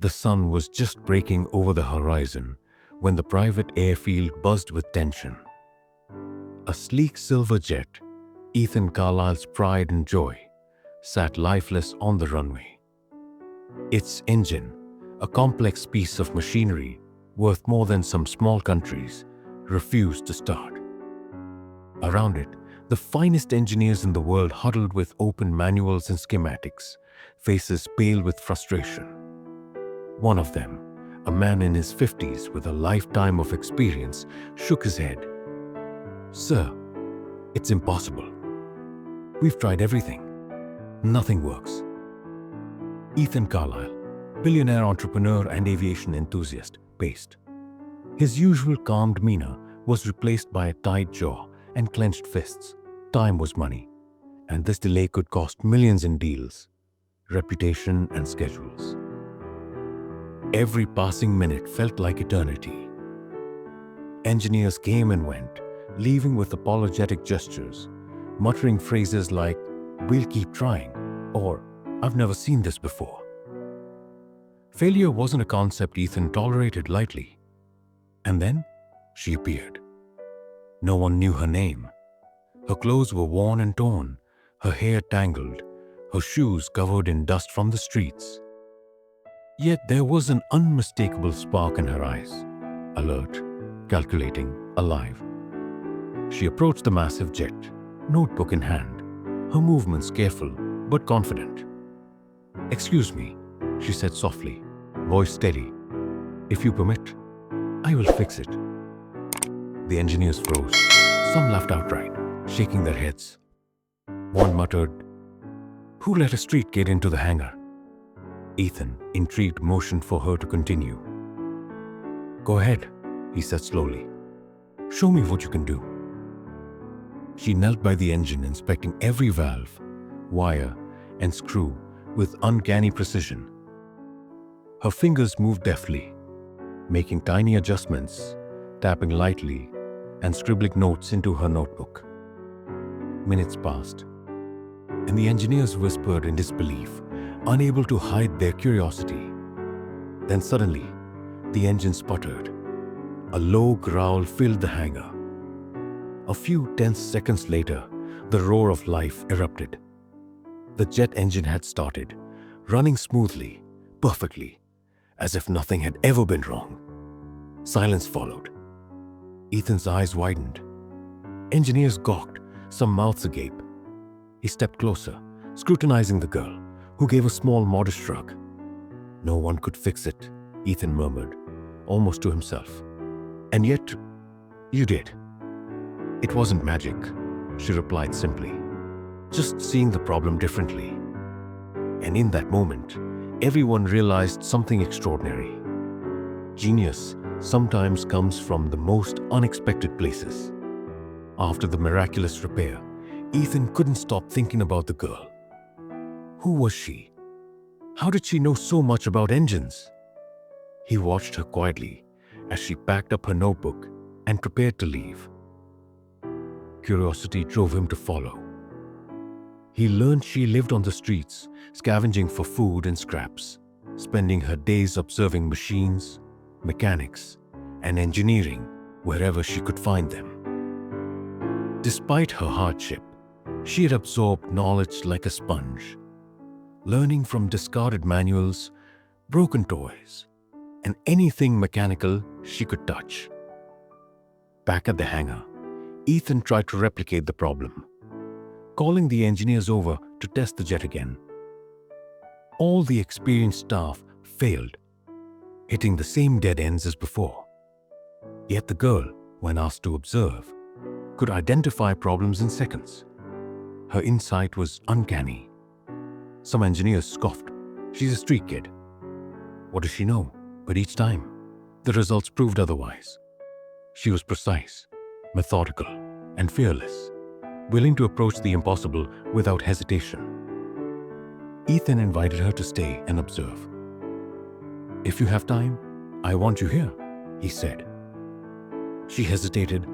The sun was just breaking over the horizon when the private airfield buzzed with tension. A sleek silver jet, Ethan Carlyle's pride and joy, sat lifeless on the runway. Its engine, a complex piece of machinery worth more than some small countries, refused to start. Around it, the finest engineers in the world huddled with open manuals and schematics, faces pale with frustration. One of them, a man in his 50s with a lifetime of experience, shook his head. "Sir, it's impossible. We've tried everything. Nothing works." Ethan Carlyle, billionaire entrepreneur and aviation enthusiast, paced. His usual calm demeanor was replaced by a tight jaw and clenched fists. Time was money, and this delay could cost millions in deals, reputation, and schedules. Every passing minute felt like eternity. Engineers came and went, leaving with apologetic gestures, muttering phrases like, "We'll keep trying," or "I've never seen this before." Failure wasn't a concept Ethan tolerated lightly. And then she appeared. No one knew her name. Her clothes were worn and torn, her hair tangled, her shoes covered in dust from the streets. Yet there was an unmistakable spark in her eyes, alert, calculating, alive. She approached the massive jet, notebook in hand, her movements careful but confident. "Excuse me," she said softly, voice steady. "If you permit, I will fix it." The engineers froze. Some laughed outright, shaking their heads. One muttered, "Who let a street kid into the hangar?" Ethan, intrigued, motioned for her to continue. "Go ahead," he said slowly. "Show me what you can do." She knelt by the engine, inspecting every valve, wire, and screw with uncanny precision. Her fingers moved deftly, making tiny adjustments, tapping lightly, and scribbling notes into her notebook. Minutes passed, and the engineers whispered in disbelief, unable to hide their curiosity. Then suddenly, the engine sputtered. A low growl filled the hangar. A few tense seconds later, the roar of life erupted. The jet engine had started, running smoothly, perfectly, as if nothing had ever been wrong. Silence followed. Ethan's eyes widened. Engineers gawked, some mouths agape. He stepped closer, scrutinizing the girl, who gave a small, modest shrug. "No one could fix it," Ethan murmured, almost to himself. "And yet, you did." "It wasn't magic," she replied simply. "Just seeing the problem differently." And in that moment, everyone realized something extraordinary. Genius sometimes comes from the most unexpected places. After the miraculous repair, Ethan couldn't stop thinking about the girl. Who was she? How did she know so much about engines? He watched her quietly as she packed up her notebook and prepared to leave. Curiosity drove him to follow. He learned she lived on the streets, scavenging for food and scraps, spending her days observing machines, mechanics, and engineering wherever she could find them. Despite her hardship, she had absorbed knowledge like a sponge, learning from discarded manuals, broken toys, and anything mechanical she could touch. Back at the hangar, Ethan tried to replicate the problem, calling the engineers over to test the jet again. All the experienced staff failed, hitting the same dead ends as before. Yet the girl, when asked to observe, could identify problems in seconds. Her insight was uncanny. Some engineers scoffed. "She's a street kid. What does she know?" But each time, the results proved otherwise. She was precise, methodical, and fearless, willing to approach the impossible without hesitation. Ethan invited her to stay and observe. "If you have time, I want you here," he said. She hesitated,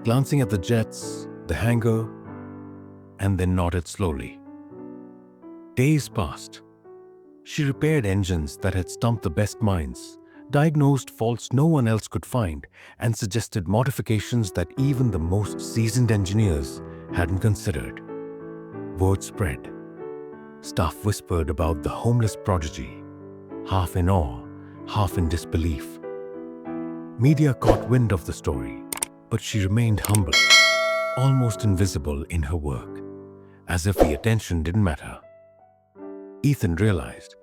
glancing at the jets, the hangar, and then nodded slowly. Days passed. She repaired engines that had stumped the best minds, diagnosed faults no one else could find, and suggested modifications that even the most seasoned engineers hadn't considered. Word spread. Staff whispered about the homeless prodigy, half in awe, half in disbelief. Media caught wind of the story, but she remained humble, almost invisible in her work, as if the attention didn't matter. Ethan realized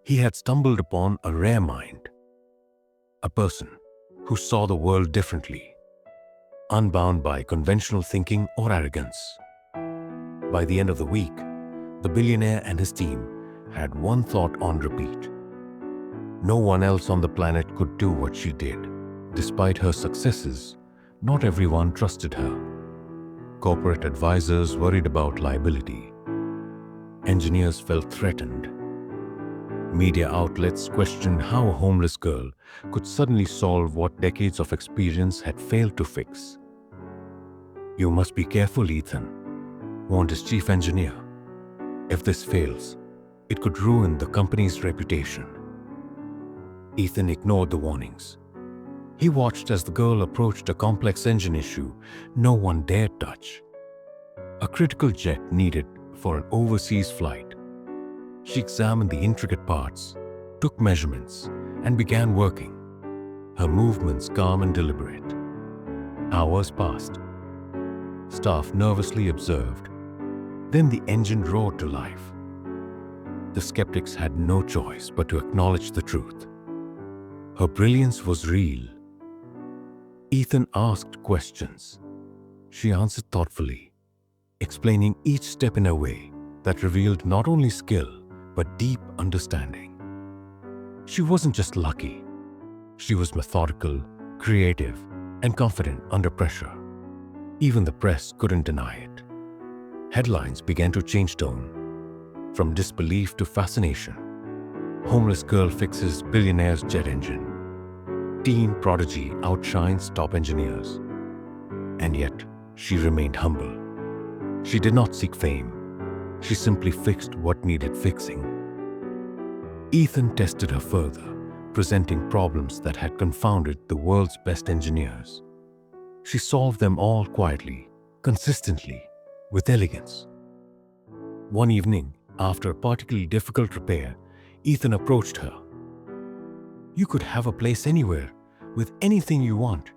he had stumbled upon a rare mind, a person who saw the world differently, unbound by conventional thinking or arrogance. By the end of the week, the billionaire and his team had one thought on repeat. No one else on the planet could do what she did. Despite her successes, not everyone trusted her. Corporate advisors worried about liability. Engineers felt threatened. Media outlets questioned how a homeless girl could suddenly solve what decades of experience had failed to fix. "You must be careful, Ethan," warned his chief engineer. "If this fails, it could ruin the company's reputation." Ethan ignored the warnings. He watched as the girl approached a complex engine issue no one dared touch. A critical jet needed for an overseas flight. She examined the intricate parts, took measurements, and began working, her movements calm and deliberate. Hours passed. Staff nervously observed. Then the engine roared to life. The skeptics had no choice but to acknowledge the truth. Her brilliance was real. Ethan asked questions. She answered thoughtfully, explaining each step in a way that revealed not only skill, but deep understanding. She wasn't just lucky. She was methodical, creative, and confident under pressure. Even the press couldn't deny it. Headlines began to change tone, from disbelief to fascination. Homeless girl fixes billionaire's jet engine. Teen prodigy outshines top engineers. And yet, she remained humble. She did not seek fame. She simply fixed what needed fixing. Ethan tested her further, presenting problems that had confounded the world's best engineers. She solved them all quietly, consistently, with elegance. One evening, after a particularly difficult repair, Ethan approached her. "You could have a place anywhere, with anything you want.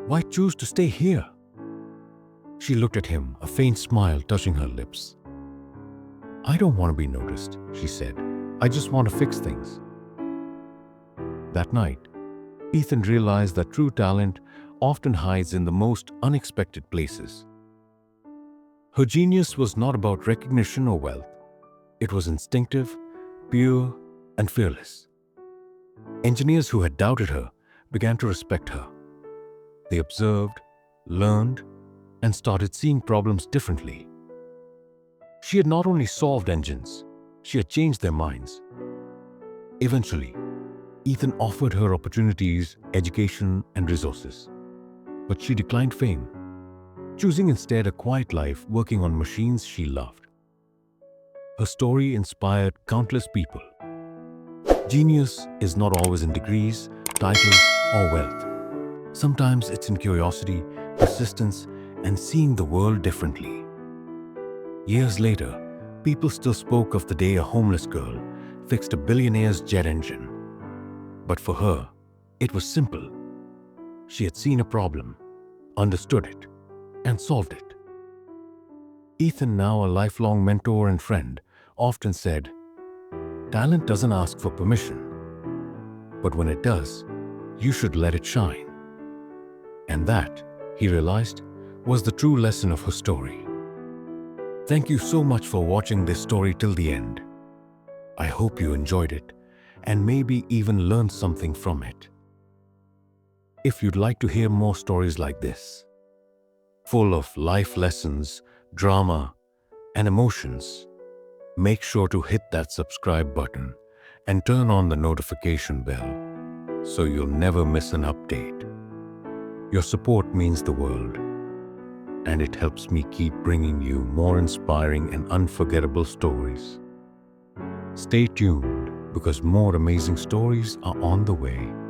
Why choose to stay here?" She looked at him, a faint smile touching her lips. "I don't want to be noticed," she said. "I just want to fix things." That night, Ethan realized that true talent often hides in the most unexpected places. Her genius was not about recognition or wealth. It was instinctive, pure, and fearless. Engineers who had doubted her began to respect her. They observed, learned, and started seeing problems differently. She had not only solved engines, she had changed their minds. Eventually, Ethan offered her opportunities, education, and resources. But she declined fame, choosing instead a quiet life working on machines she loved. Her story inspired countless people. Genius is not always in degrees, titles, or wealth. Sometimes it's in curiosity, persistence, and seeing the world differently. Years later, people still spoke of the day a homeless girl fixed a billionaire's jet engine. But for her, it was simple. She had seen a problem, understood it, and solved it. Ethan, now a lifelong mentor and friend, often said, "Talent doesn't ask for permission, but when it does, you should let it shine." And that, he realized, was the true lesson of her story. Thank you so much for watching this story till the end. I hope you enjoyed it and maybe even learned something from it. If you'd like to hear more stories like this, full of life lessons, drama, and emotions, make sure to hit that subscribe button and turn on the notification bell so you'll never miss an update. Your support means the world, and it helps me keep bringing you more inspiring and unforgettable stories. Stay tuned because more amazing stories are on the way.